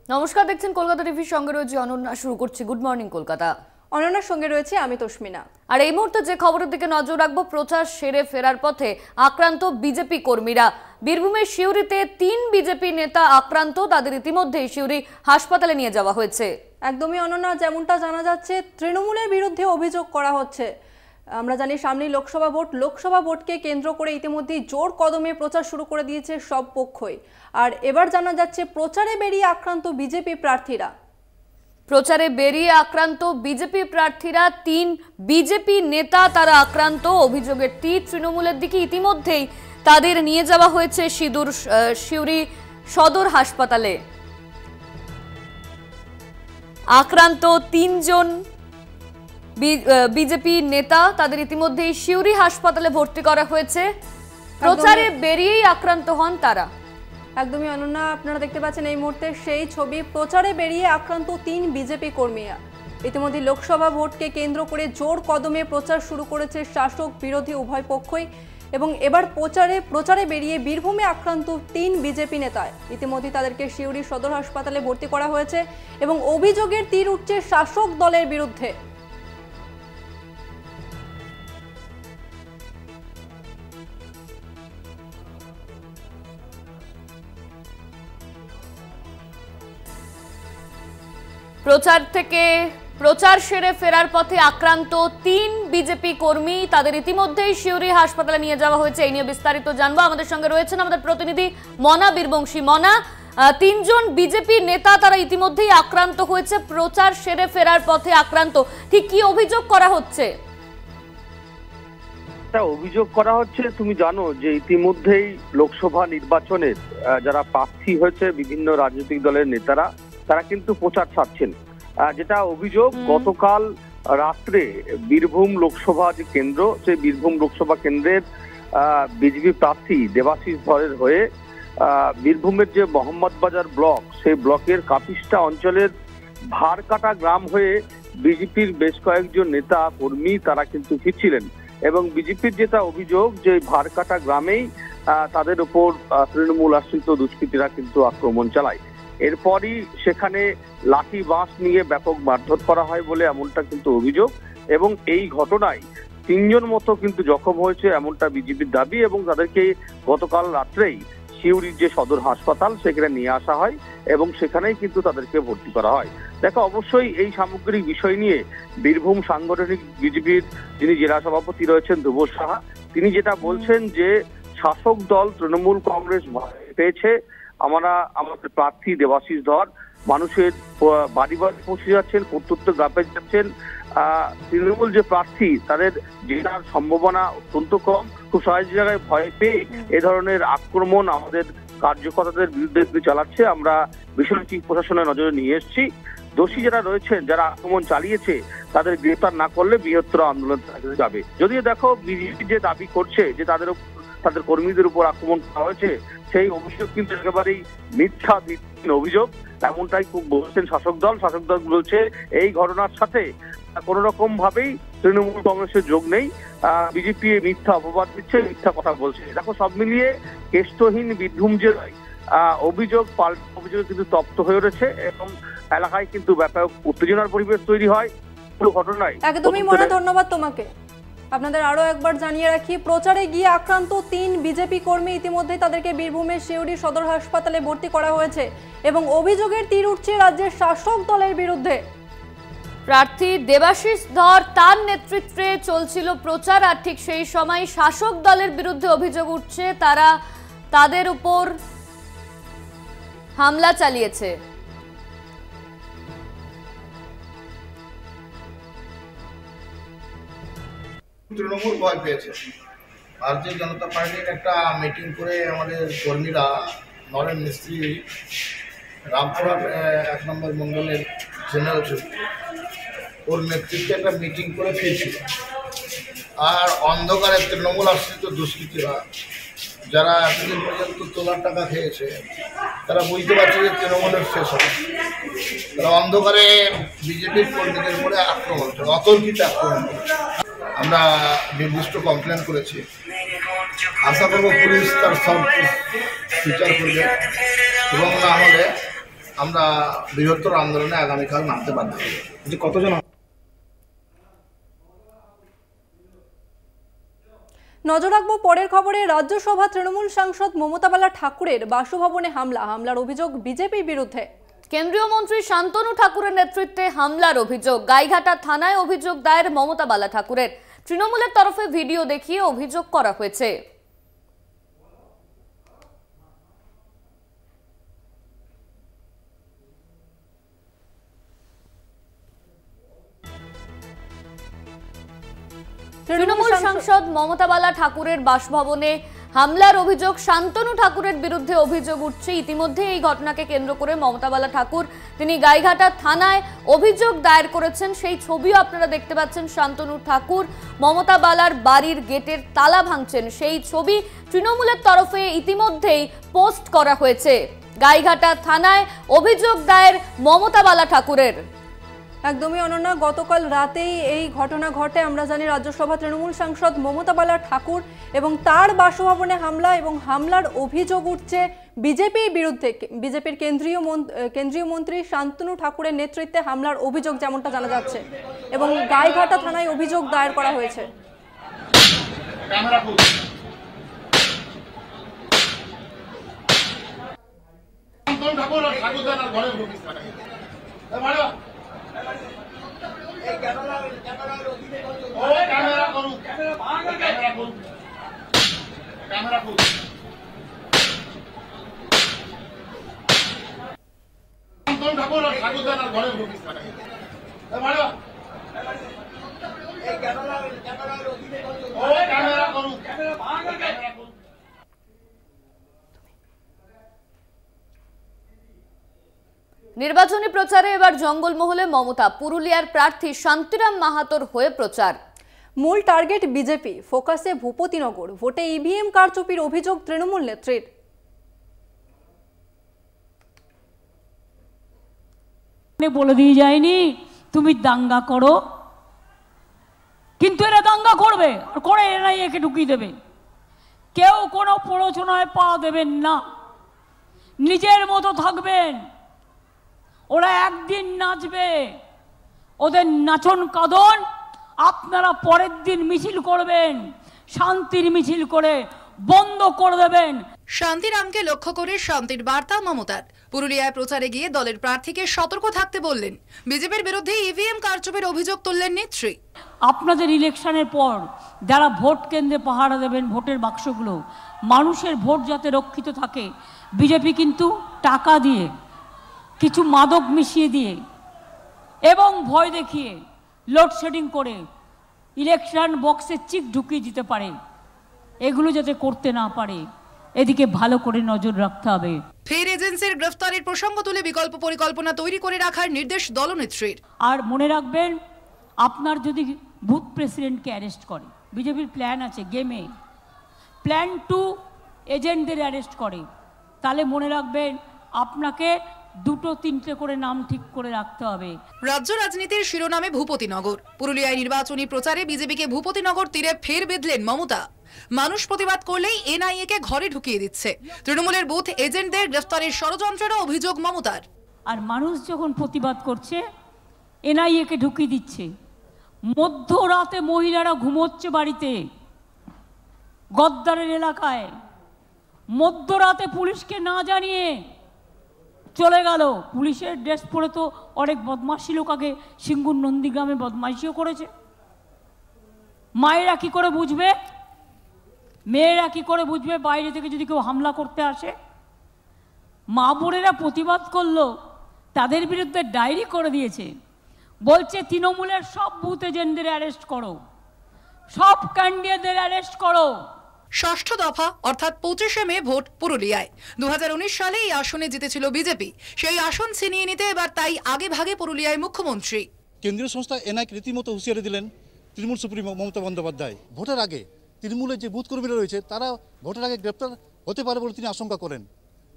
নমস্কার, দেখছেন কলকাতা টিভির সঙ্গে রয়েছে অনন্যা। শুরু করছি গুড মর্নিং কলকাতা। অনন্যার সঙ্গে রয়েছে আমি তস্মিনা। আর এই মুহূর্তে যে খবরের দিকে নজর রাখবো, প্রচার সেরে ফেরার পথে আক্রান্ত বিজেপি কর্মীরা। বীরভূমের সিউড়িতে 3 বিজেপি নেতা আক্রান্ত, তাদের ইতিমধ্যেই সিউড়ি হাসপাতালে নিয়ে যাওয়া হয়েছে। একদমই অনন্যা, যেমনটা জানা যাচ্ছে তৃণমূলের বিরুদ্ধে অভিযোগ করা হচ্ছে। আমরা জানি সামনেই লোকসভা ভোটকে কেন্দ্র করে ইতিমধ্যেই জোর কদমে প্রচার শুরু করে দিয়েছে সব পক্ষই। আর এবার জানা যাচ্ছে প্রচারে বেরিয়ে আক্রান্ত বিজেপি প্রার্থীরা। প্রচারে বেরিয়ে আক্রান্ত বিজেপি প্রার্থীরা, 3 বিজেপি নেতা তারা আক্রান্ত। অভিযোগের তীর তৃণমূলের দিকে। ইতিমধ্যেই তাদের নিয়ে যাওয়া হয়েছে সিউড়ি সদর হাসপাতালে। আক্রান্ত 3 জন বিজেপি নেতা, তাদের ইতিমধ্যেই সিউড়ি হাসপাতালে ভর্তি করা হয়েছে। প্রচারে বেরিয়েই আক্রান্ত হন তারা। একদমই অনন্যা, আপনারা দেখতে পাচ্ছেন এই মুহূর্তে সেই ছবি। প্রচারে বেরিয়ে আক্রান্ত 3 বিজেপি কর্মীরা। ইতিমধ্যে লোকসভা ভোটকে কেন্দ্র করে জোর কদমে প্রচার শুরু করেছে শাসক বিরোধী উভয় পক্ষই। এবং এবার প্রচারে বেরিয়ে বীরভূমে আক্রান্ত 3 বিজেপি নেতা। ইতিমধ্যে তাদেরকে সিউড়ি সদর হাসপাতালে ভর্তি করা হয়েছে এবং অভিযোগের তীর উঠছে শাসক দলের বিরুদ্ধে। প্রচার সেরে ফেরার পথে আক্রান্ত 3 বিজেপি কর্মী, তাদের ইতিমধ্যেই সিউড়ি হাসপাতালে নিয়ে যাওয়া হয়েছে। এই নিয়ে বিস্তারিত জানবো। আমাদের সঙ্গে রয়েছেন আমাদের প্রতিনিধি মনা বীরবংশী। মনা, 3 জন বিজেপি নেতা তারা ইতিমধ্যেই আক্রান্ত হয়েছে, প্রচার সেরে ফেরার পথে আক্রান্ত। ঠিক কি অভিযোগ করা হচ্ছে? অভিযোগ করা হচ্ছে, তুমি জানো যে ইতিমধ্যেই লোকসভা নির্বাচনের যারা প্রার্থী হয়েছে বিভিন্ন রাজনৈতিক দলের নেতারা, তারা কিন্তু প্রচার ছাড়ছেন। যেটা অভিযোগ, গতকাল রাত্রে বীরভূম লোকসভা যে কেন্দ্র, সেই বীরভূম লোকসভা কেন্দ্রের বিজেপি প্রার্থী দেবাশিস ধরের হয়ে বীরভূমের যে মোহাম্মদ বাজার ব্লক, সেই ব্লকের কাপিস্টা অঞ্চলের ভারকাটা গ্রাম হয়ে বিজেপির বেশ কয়েকজন নেতা কর্মী তারা কিন্তু ফিরছিলেন। এবং বিজেপির যেটা অভিযোগ যে ভারকাটা গ্রামেই তাদের উপর তৃণমূল আশ্রিত দুষ্কৃতীরা কিন্তু আক্রমণ চালায়। এরপরই সেখানে লাঠি বাঁশ নিয়ে ব্যাপক মারধর করা হয় বলে এমনটা কিন্তু অভিযোগ। এবং এই ঘটনায় 3 জন মতো কিন্তু জখম হয়েছে এমনটা বিজেপির দাবি। এবং তাদেরকে গতকাল রাত্রেই সিউড়ির যে সদর হাসপাতাল সেখানে নিয়ে আসা হয় এবং সেখানেই কিন্তু তাদেরকে ভর্তি করা হয়। দেখো, অবশ্যই এই সামগ্রিক বিষয় নিয়ে বীরভূম সাংগঠনিক বিজেপির যিনি জেলা সভাপতি রয়েছেন ধ্রুব সাহা, তিনি যেটা বলছেন যে শাসক দল তৃণমূল কংগ্রেস পেয়েছে, আমাদের প্রার্থী দেবাশিস ধর মানুষের বাড়ি বাড়ি পৌঁছে যাচ্ছেন, প্রত্যন্ত গ্রামে যাচ্ছেন। তৃণমূল যে প্রার্থী তাদের জেতার সম্ভাবনা অত্যন্ত কম। খুব সহজ জায়গায় ভয় পেয়ে এ ধরনের আক্রমণ আমাদের কার্যকর্তাদের বিরুদ্ধে চালাচ্ছে। আমরা বিষয়টি প্রশাসনের নজরে নিয়ে এসেছি। দোষী যারা রয়েছেন, যারা আক্রমণ চালিয়েছে, তাদের গ্রেফতার না করলে বৃহত্তর আন্দোলন যাবে। যদিও দেখো, বিজেপি যে দাবি করছে যে তাদের কর্মীদের উপর আক্রমণ করা হয়েছে, সেই অভিযোগ কিন্তু একেবারেই মিথ্যা ভিত্তিহীন অভিযোগ। এমনটাই খুব বলছেন শাসক দল বলছে এই ঘটনার সাথে কোন রকম ভাবেই তৃণমূল কংগ্রেসের যোগ নেই। বিজেপি মিথ্যা অপবাদ দিচ্ছে, মিথ্যা কথা বলছে। দেখো, সব মিলিয়ে কেষ্টহীন বীরভূম জেলায় অভিযোগ কিন্তু তপ্ত হয়ে উঠেছে এবং এলাকায় কিন্তু ব্যাপক উত্তেজনার পরিবেশ তৈরি হয় পুরো ঘটনায়। একদমই মনে, ধন্যবাদ তোমাকে। আপনাদের আরো একবার জানিয়ে রাখি, প্রচারে গিয়ে আক্রান্ত 3 বিজেপি কর্মী, ইতিমধ্যে তাদেরকে বীরভূমের সিউড়ি সদর হাসপাতালে ভর্তি করা হয়েছে এবং অভিযোগের তীর উঠছে রাজ্যের শাসক দলের বিরুদ্ধে। প্রার্থী দেবাশিস ধর, তার নেতৃত্বে চলছিল প্রচার, আর ঠিক সেই সময় শাসক দলের বিরুদ্ধে অভিযোগ উঠছে, তারা তাদের উপর হামলা চালিয়েছে। তৃণমূল ভয় পেয়েছে। ভারতীয় জনতা পার্টির একটা মিটিং করে আমাদের কর্মীরা, নরেন মিস্ত্রি, রামপুরহাট 1 নম্বর মঙ্গলের জেনারেল ওর নেতৃত্বে একটা মিটিং করে ফিরছিল। আর অন্ধকারে তৃণমূল আশ্রিত দুষ্কৃতীরা, যারা এতদিন পর্যন্ত তোলার টাকা খেয়েছে, তারা বুঝতে পারছে যে তৃণমূলের শেষ হবে। তারা অন্ধকারে বিজেপির কর্মীদের উপরে আক্রমণ করে, অতর্কিত আক্রমণ করে। আমরা নির্দিষ্ট কমপ্লেন করেছি। আশা করব পুলিশ তার সব বিচার করবে এবং না হলে আমরা বৃহত্তর আন্দোলনে আগামীকাল নামতে বাধ্য হব। যে কতজন নজর রাখবো পরের খবরে। রাজ্যসভা তৃণমূল সাংসদ মমতা বালা ঠাকুরের বাসভবনে হামলার অভিযোগ বিজেপির বিরুদ্ধে। কেন্দ্রীয় মন্ত্রী শান্তনু ঠাকুরের নেতৃত্বে হামলার অভিযোগ। গাইঘাটা থানায় অভিযোগ দায়ের মমতা বালা ঠাকুরের। তৃণমূলের তরফে ভিডিও দেখিয়ে অভিযোগ করা হয়েছে। তৃণমূল সাংসদ মমতা বালা ঠাকুরের বাসভবনে হামলার অভিযোগ। শান্তনু ঠাকুরের বিরুদ্ধে অভিযোগ উঠছে। ইতিমধ্যে এই ঘটনাকে কেন্দ্র করে মমতা বালা ঠাকুর তিনি গাইঘাটা থানায় অভিযোগ দায়ের করেছেন। সেই ছবিও আপনারা দেখতে পাচ্ছেন। শান্তনু ঠাকুর মমতা বালার বাড়ির গেটের তালা ভাঙছেন, সেই ছবি তৃণমূলের তরফে ইতিমধ্যেই পোস্ট করা হয়েছে। গাইঘাটা থানায় অভিযোগ দায়ের মমতা বালা ঠাকুরের। একদমই অনন্যা, গতকাল রাতেই এই ঘটনা ঘটে। আমরা জানি রাজ্যসভা তৃণমূল সাংসদ মমতা বালা ঠাকুর এবং তার বাসভবনে হামলা এবং হামলার অভিযোগ উঠছে বিজেপির বিরুদ্ধে। বিজেপির কেন্দ্রীয় মন্ত্রী শান্তনু ঠাকুরের নেতৃত্বে হামলার অভিযোগ যেমনটা জানা যাচ্ছে এবং গাইঘাটা থানায় অভিযোগ দায়ের করা হয়েছে। নির্বাচনী প্রচারে এবার জঙ্গলমহলে মমতা। পুরুলিয়ার প্রার্থী শান্তিরাম মাহাতোর হয়ে প্রচার। মূল টার্গেট বিজেপি, ফোকাসে ভূপতিনগর। ভোটে ইভিএম কারচুপির অভিযোগ তৃণমূল নেত্রীর। বলে দিয়ে যায়নি তুমি দাঙ্গা করো, কিন্তু এরা দাঙ্গা করবে আর করে এনআইএকে ঢুকিয়ে দেবে। কেউ কোনো প্ররোচনায় পা দেবেন না, নিজের মতো থাকবেন। ওরা একদিন নাচবে, ওদের নাচন কাঁদন আপনারা পরের দিন মিছিল করবেন, শান্তির মিছিল করে বন্ধ করে দেবেন। শান্তিরামকে লক্ষ্য করে শান্তির বার্তা মমতার। পুরুলিয়ায় প্রচারে গিয়ে দলের প্রার্থীকে সতর্ক থাকতে বললেন। বিজেপির বিরুদ্ধে ইভিএম কারচুপির অভিযোগ তুললেন নেত্রী। আপনাদের ইলেকশনের পর যারা ভোট কেন্দ্রে পাহারা দেবেন, ভোটের বাক্সগুলো, মানুষের ভোট যাতে রক্ষিত থাকে, বিজেপি কিন্তু টাকা দিয়ে, কিছু মাদক মিশিয়ে দিয়ে এবং ভয় দেখিয়ে, লোডশেডিং করে ইলেকশন বক্সে চিক ঢুকিয়ে দিতে পারে। এগুলো যাতে করতে না পারে, এদিকে ভালো করে নজর রাখতে হবে। ফের এজেন্সির গ্রেফতারের প্রসঙ্গ তুলে বিকল্প পরিকল্পনা তৈরি করে রাখার নির্দেশ দলনেত্রীর। আর মনে রাখবেন, আপনার যদি বুথ প্রেসিডেন্টকে অ্যারেস্ট করে, বিজেপির প্ল্যান আছে গেমে, প্ল্যান 2 এজেন্টদের অ্যারেস্ট করে, তাহলে মনে রাখবেন আপনাকে 2-3টে করে নাম ঠিক করে রাখতে হবে। রাজ্য রাজনীতির শিরোনামে ভূপতিনগর। পুরুলিয়ায় নির্বাচনী প্রচারে বিজেপিকে ভূপতিনগর তীরে ফের বেঁধলেন মমতা। মানুষ প্রতিবাদ করলেই এনআইএকে ঘরে ঢুকিয়ে দিচ্ছে। তৃণমূলের বুথ এজেন্টদের গ্রেফতারের ষড়যন্ত্রেরও অভিযোগ মমতার। আর মানুষ যখন প্রতিবাদ করছে, এনআইএকে ঢুকিয়ে দিচ্ছে। মধ্যরাতে মহিলারা ঘুমোচ্ছে বাড়িতে, গদ্দারের এলাকায় মধ্যরাতে পুলিশকে না জানিয়ে চলে গেল। পুলিশের ড্রেস পরে তো অনেক বদমাশি লোক আগে সিঙ্গুর নন্দীগ্রামে বদমাশিও করেছে। মায়েরা কি করে বুঝবে, মেয়েরা কি করে বুঝবে বাইরে থেকে যদি কেউ হামলা করতে আসে? মা বোনেরা প্রতিবাদ করলো, তাদের বিরুদ্ধে ডায়েরি করে দিয়েছে। বলছে তৃণমূলের সব বুথ এজেন্টদের অ্যারেস্ট করো, সব ক্যান্ডিডেটদের অ্যারেস্ট করো। ষষ্ঠ দফা অর্থাৎ 25শে মে ভোট পুরুলিয়ায়। 2019 সালে এই আসনে জিতেছিল বিজেপি। সেই আসন ছিনিয়ে নিতে এবার তাই আগে ভাগে পুরুলিয়ায় মুখ্যমন্ত্রী। কেন্দ্রীয় সংস্থা এনআইকে রীতিমতো হুঁশিয়ারি দিলেন তৃণমূল সুপ্রিমো মমতা বন্দ্যোপাধ্যায়। ভোটের আগে তৃণমূলের যে বুথ কর্মীরা রয়েছে তারা ভোটের আগে গ্রেপ্তার হতে পারে বলে তিনি আশঙ্কা করেন।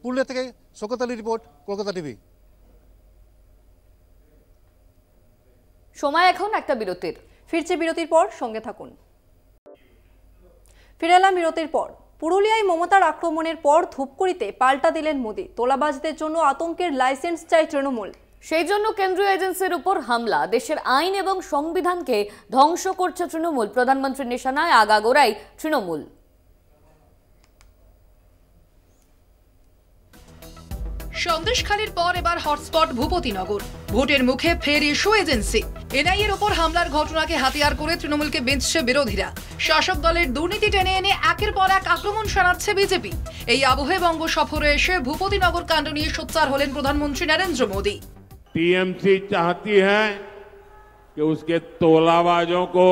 পুরুলিয়া থেকে শওকত আলী রিপোর্ট, কলকাতা টিভি। সময় এখন একটা বিরতির। ফিরছে বিরতির পর, সঙ্গে থাকুন। ফিরে এলাম বিরতির পর। পুরুলিয়ায় মমতার আক্রমণের পর ধূপগুড়িতে পাল্টা দিলেন মোদী। তোলাবাজদের জন্য আতঙ্কের লাইসেন্স চাই তৃণমূল। সেই জন্য কেন্দ্রীয় এজেন্সির উপর হামলা। দেশের আইন এবং সংবিধানকে ধ্বংস করছে তৃণমূল। প্রধানমন্ত্রীর নিশানায় আগাগোড়াই তৃণমূল। সন্দেশখালীর পর এবার হটস্পট ভূপতিনগর। ভোটের মুখে ফের ইস্যু এজেন্সি। এনআইএর ওপর হামলার ঘটনাকে হাতিয়ার করে তৃণমূলকে বেঁচছে বিরোধীরা। শাসক দলের দুর্নীতি টেনে এনে একের পর এক আক্রমণ সারাচ্ছে বিজেপি। এই আবহে বঙ্গ সফরে এসে ভূপতিনগর কাণ্ড নিয়ে সোচ্চার হলেন প্রধানমন্ত্রী নরেন্দ্র মোদী। टीएमसी चाहती है कि उसके तोलाबाजों को,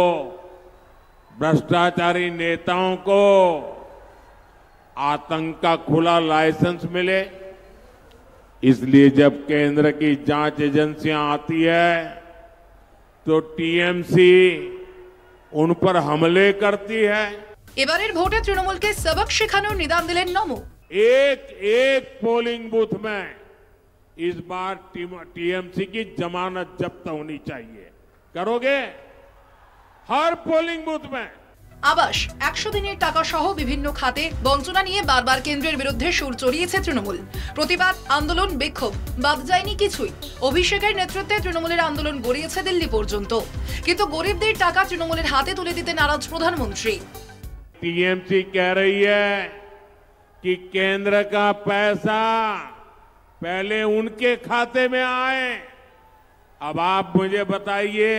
भ्रष्टाचारी नेताओं को आतंक का खुला लाइसेंस मिले। इसलिए जब केंद्र की जांच एजेंसियां आती है तो टीएमसी उन पर हमले करती है। এবারের ভোটে তৃণমূলকে সবক শেখানোর নিদান দিলেন নমো। एक एक पोलिंग बूथ में इस बार टीएमसी की जमानत जब्त होनी चाहिए। करोगे? हर पोलिंग बूथ में। আবাস 100 দিনের টাকা সহ বিভিন্ন খাতে বঞ্চনা নিয়ে বারবার কেন্দ্রের বিরুদ্ধে সুর চড়িয়েছে তৃণমূল। প্রতিবাদ, আন্দোলন, বিক্ষোভ বাদ যায়নি কিছুই। অভিষেকের নেতৃত্বে তৃণমূলের আন্দোলন গড়িয়েছে দিল্লি পর্যন্ত। কিন্তু গরিবদের টাকা তৃণমূলের হাতে তুলে দিতে নারাজ প্রধানমন্ত্রী। टीएमसी कह रही है कि केंद्र का पैसा पहले उनके खाते में आए। अब आप मुझे बताइए,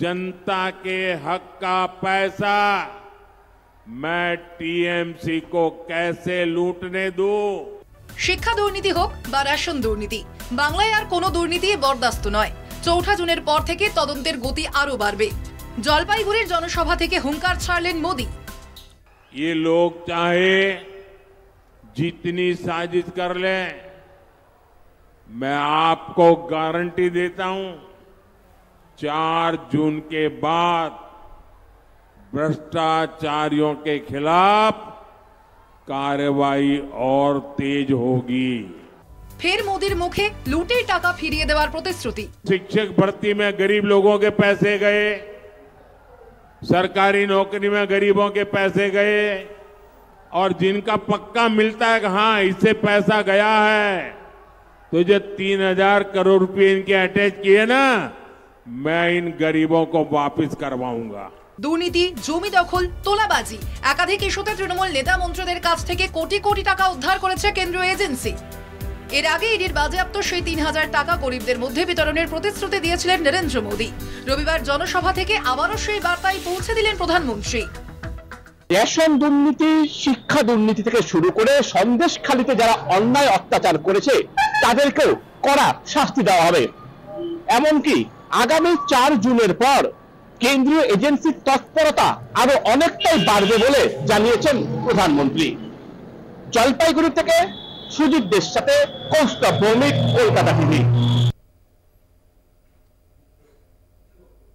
जनता के हक का पैसा मैं टीएमसी को कैसे लूटने दूं? শিক্ষা দুর্নীতি হোক বা রেশন দুর্নীতি, বাংলায় আর কোনো দুর্নীতি বরদাস্ত নয়। 4 জুনের পর থেকে তদন্তের গতি আরো বাড়বে। জলপাইগুড়ির জনসভা থেকে হুঙ্কার ছাড়লেন মোদী। ये लोग चाहे जितनी साजिश कर ले, मैं आपको गारंटी देता हूं 4 जून के बाद भ्रष्टाचारियों के खिलाफ कार्रवाई और तेज होगी। ফের মোদীর মুখে লুটের টাকা ফিরিয়ে দেওয়ার প্রতিশ্রুতি। शिक्षक भर्ती में गरीब लोगों के पैसे गए, सरकारी नौकरी में गरीबों के पैसे गए, और जिनका पक्का मिलता है कि हाँ इससे पैसा गया है, तो जो 3000 करोड़ रुपए इनके अटैच किए ना, मैं इन गरीबों को वापस करवाऊंगा। দুর্নীতি, জমি দখল, তোলাবাজি, একাধিক ইস্যুতে তৃণমূল নেতা মন্ত্রীদের কাছ থেকে কোটি কোটি টাকা উদ্ধার করেছে কেন্দ্রীয় এজেন্সি। এর আগে ইডির বাজেয়াপ্ত সেই 3000 টাকা গরিবদের মধ্যে বিতরণের প্রতিশ্রুতি দিয়েছিলেন নরেন্দ্র মোদী। রবিবার জনসভা থেকে আবারও সেই বার্তাই পৌঁছে দিলেন প্রধানমন্ত্রী। রেশন দুর্নীতি, শিক্ষা দুর্নীতি থেকে শুরু করে সন্দেশখালীতে যারা অন্যায় অত্যাচার করেছে তাদেরকেও কড়া শাস্তি দেওয়া হবে। এমনকি আগামী 4 জুনের পর কেন্দ্রীয় এজেন্সির তৎপরতা আরো অনেকটাই বাড়বে বলে জানিয়েছেন প্রধানমন্ত্রী। জলপাইগুড়ি থেকে সুজিত দের সাথে কৌস্তব ভৌমিক, কলকাতা টিভি।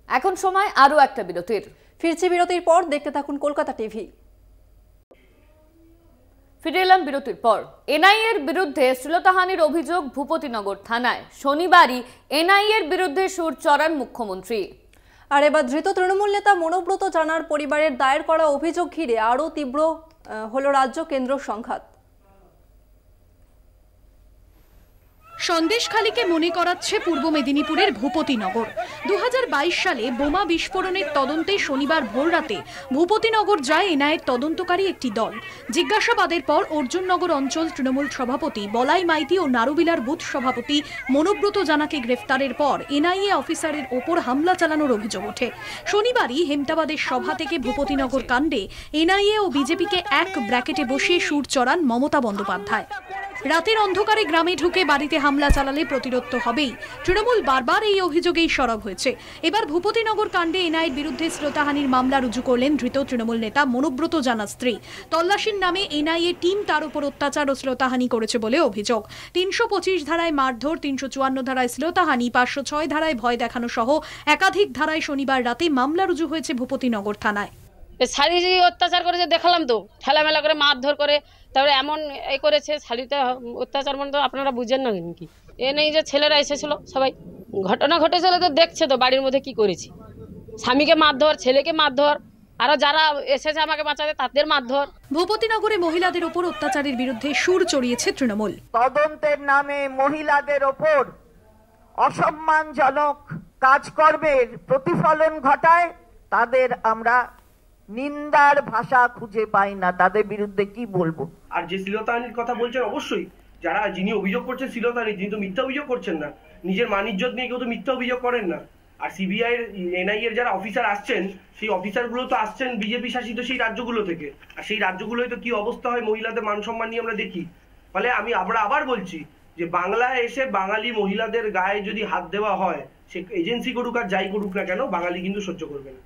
এখন সময় আরো একটা বিরতির। ফিরছি বিরতির পর, দেখতে থাকুন কলকাতা টিভি। ফিরে এলাম বিরতির পর। এনআইএর বিরুদ্ধে শ্লীলতাহানির অভিযোগ ভূপতিনগর থানায়। শনিবারই এনআইএর বিরুদ্ধে সুর চড়ান মুখ্যমন্ত্রী। আর এবার ধৃত তৃণমূল নেতা মনোব্রত জানার পরিবারের দায়ের করা অভিযোগ ঘিরে আরও তীব্র হলো রাজ্য কেন্দ্র সংঘাত। সন্দেশখালীকে মনে করাচ্ছে পূর্ব মেদিনীপুরের ভূপতিনগর। 2022 সালে বোমা বিস্ফোরণের তদন্তে শনিবার ভোররাতে ভূপতিনগর যায় এনআইএর তদন্তকারী একটি দল। জিজ্ঞাসাবাদের পর অর্জুননগর অঞ্চল তৃণমূল সভাপতি বলাই মাইতি ও নারুবিলার বুথ সভাপতি মনোব্রত জানাকে গ্রেফতারের পর এনআইএ অফিসারের ওপর হামলা চালানোর অভিযোগ ওঠে। শনিবারই হেমতাবাদের সভা থেকে ভূপতিনগর কাণ্ডে এনআইএ ও বিজেপিকে এক ব্র্যাকেটে বসিয়ে সুর চড়ান মমতা বন্দ্যোপাধ্যায়। রাতের অন্ধকারে গ্রামে ঢুকে বাড়িতে হামলা চালালে প্রতিরোধ তো হবেই। তৃণমূল বারবার এই অভিযোগেই সরব হয়েছে। এবার ভূপতিনগর কাণ্ডে এনআইএর বিরুদ্ধে শ্লীলতাহানির মামলা রুজু করলেন ধৃত তৃণমূল নেতা মনোব্রত জানার স্ত্রী। তল্লাশির নামে এনআইএ টিম তার উপর অত্যাচার ও শ্লীলতাহানি করেছে বলে অভিযোগ। 325 ধারায় মারধর, 354 ধারায় শ্লীলতাহানি, 506 ধারায় ভয় দেখানো সহ একাধিক ধারায় শনিবার রাতে মামলা রুজু হয়েছে ভূপতিনগর থানায়। শারীরিক অত্যাচার করেছে, দেখালাম তো, ঠেলামেলা করে মারধর করে, তারপরে এমন এই করেছে। শারীরিক অত্যাচার মানে তো আপনারা বুঝেন না কি? এ নেই যে ছেলেরা এসেছিল, সবাই ঘটনা ঘটেছিল তো দেখছে তো বাড়ির মধ্যে কি করেছি। স্বামীকে মারধর, ছেলেকে মারধর, আরো যারা এসেছে আমাকে বাঁচাতে তাদের মারধর। ভূপতিনগরে মহিলাদের ওপর অত্যাচারের বিরুদ্ধে সুর চড়িয়েছে তৃণমূল। তদন্তের নামে মহিলাদের ওপর অসম্মানজনক কাজকর্মের প্রতিফলন ঘটায় তাদের আমরা নিন্দার ভাষা খুঁজে পাই না, তাদের বিরুদ্ধে কি বলবো। আর যে শ্লীলতাহানির কথা বলছেন, অবশ্যই যিনি অভিযোগ করছেন শ্লীলতাহানি, যিনি তো মিথ্যা অভিযোগ করছেন না, নিজের মান ইজ্জত নিয়ে কেউ তো মিথ্যা অভিযোগ করেন না। আর সিবিআই এনআইএ এর যারা অফিসার আসছেন, সেই অফিসারগুলো তো আসছেন বিজেপি শাসিত সেই রাজ্যগুলো থেকে, আর সেই রাজ্যগুলোয় তো কি অবস্থা হয় মহিলাদের মান সম্মান নিয়ে আমরা দেখি। ফলে আমরা আবার বলছি যে বাংলায় এসে বাঙালি মহিলাদের গায়ে যদি হাত দেওয়া হয়, সে এজেন্সি করুক আর যাই করুক না কেন, বাঙালি কিন্তু সহ্য করবে না।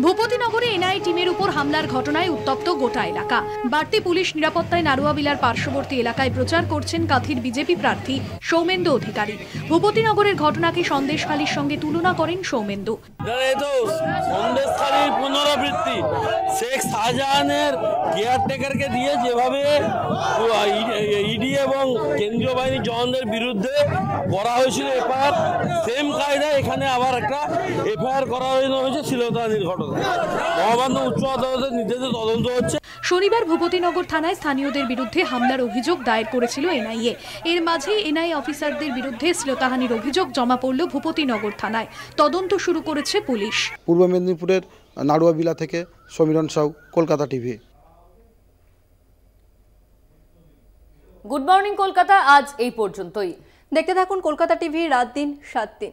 ভূপতিনগরে এনআইএ টিমের উপর হামলার ঘটনায় উত্তপ্ত গোটা এলাকা। বাড়তি পুলিশ নিরাপত্তায় নারুয়াবিলার পার্শ্ববর্তী এলাকায় প্রচার করছেন কাঁথির বিজেপি প্রার্থী সৌমেন্দু অধিকারী। ভূপতিনগরের ঘটনাকে সন্দেশখালীর সঙ্গে তুলনা করেন সৌমেন্দু। সন্দেশখালীর পুনরাবৃত্তি, শেখ শাহজাহানের কেয়ারটেকারকে দিয়ে যেভাবে ইডি এবং কেন্দ্রীয় বাহিনী জওয়ানদের বিরুদ্ধে করা হয়েছিল এফআইআর, সেম কায়দায় এখানে আবার একটা এফআইআর করা হয়েছে শ্লীলতাহানির ঘটনা। মহামান্য উচ্চ আদালতের নির্দেশে তদন্ত হচ্ছে। শনিবার ভূপতিনগর থানায় স্থানীয়দের বিরুদ্ধে হামলার অভিযোগ দায়ের করেছিল এনআইএ। এর মাঝেই এনআইএ অফিসারদের বিরুদ্ধে শ্লীলতাহানির অভিযোগ জমা পড়ল ভূপতিনগর থানায়। তদন্ত শুরু করেছে পুলিশ। পূর্ব মেদিনীপুরের নাড়ুয়াবিলা থেকে Samiran Sau, Kolkata TV. Good morning Kolkata আজ এই পর্যন্তই। দেখতে থাকুন কলকাতা টিভি রাত দিন 7 দিন।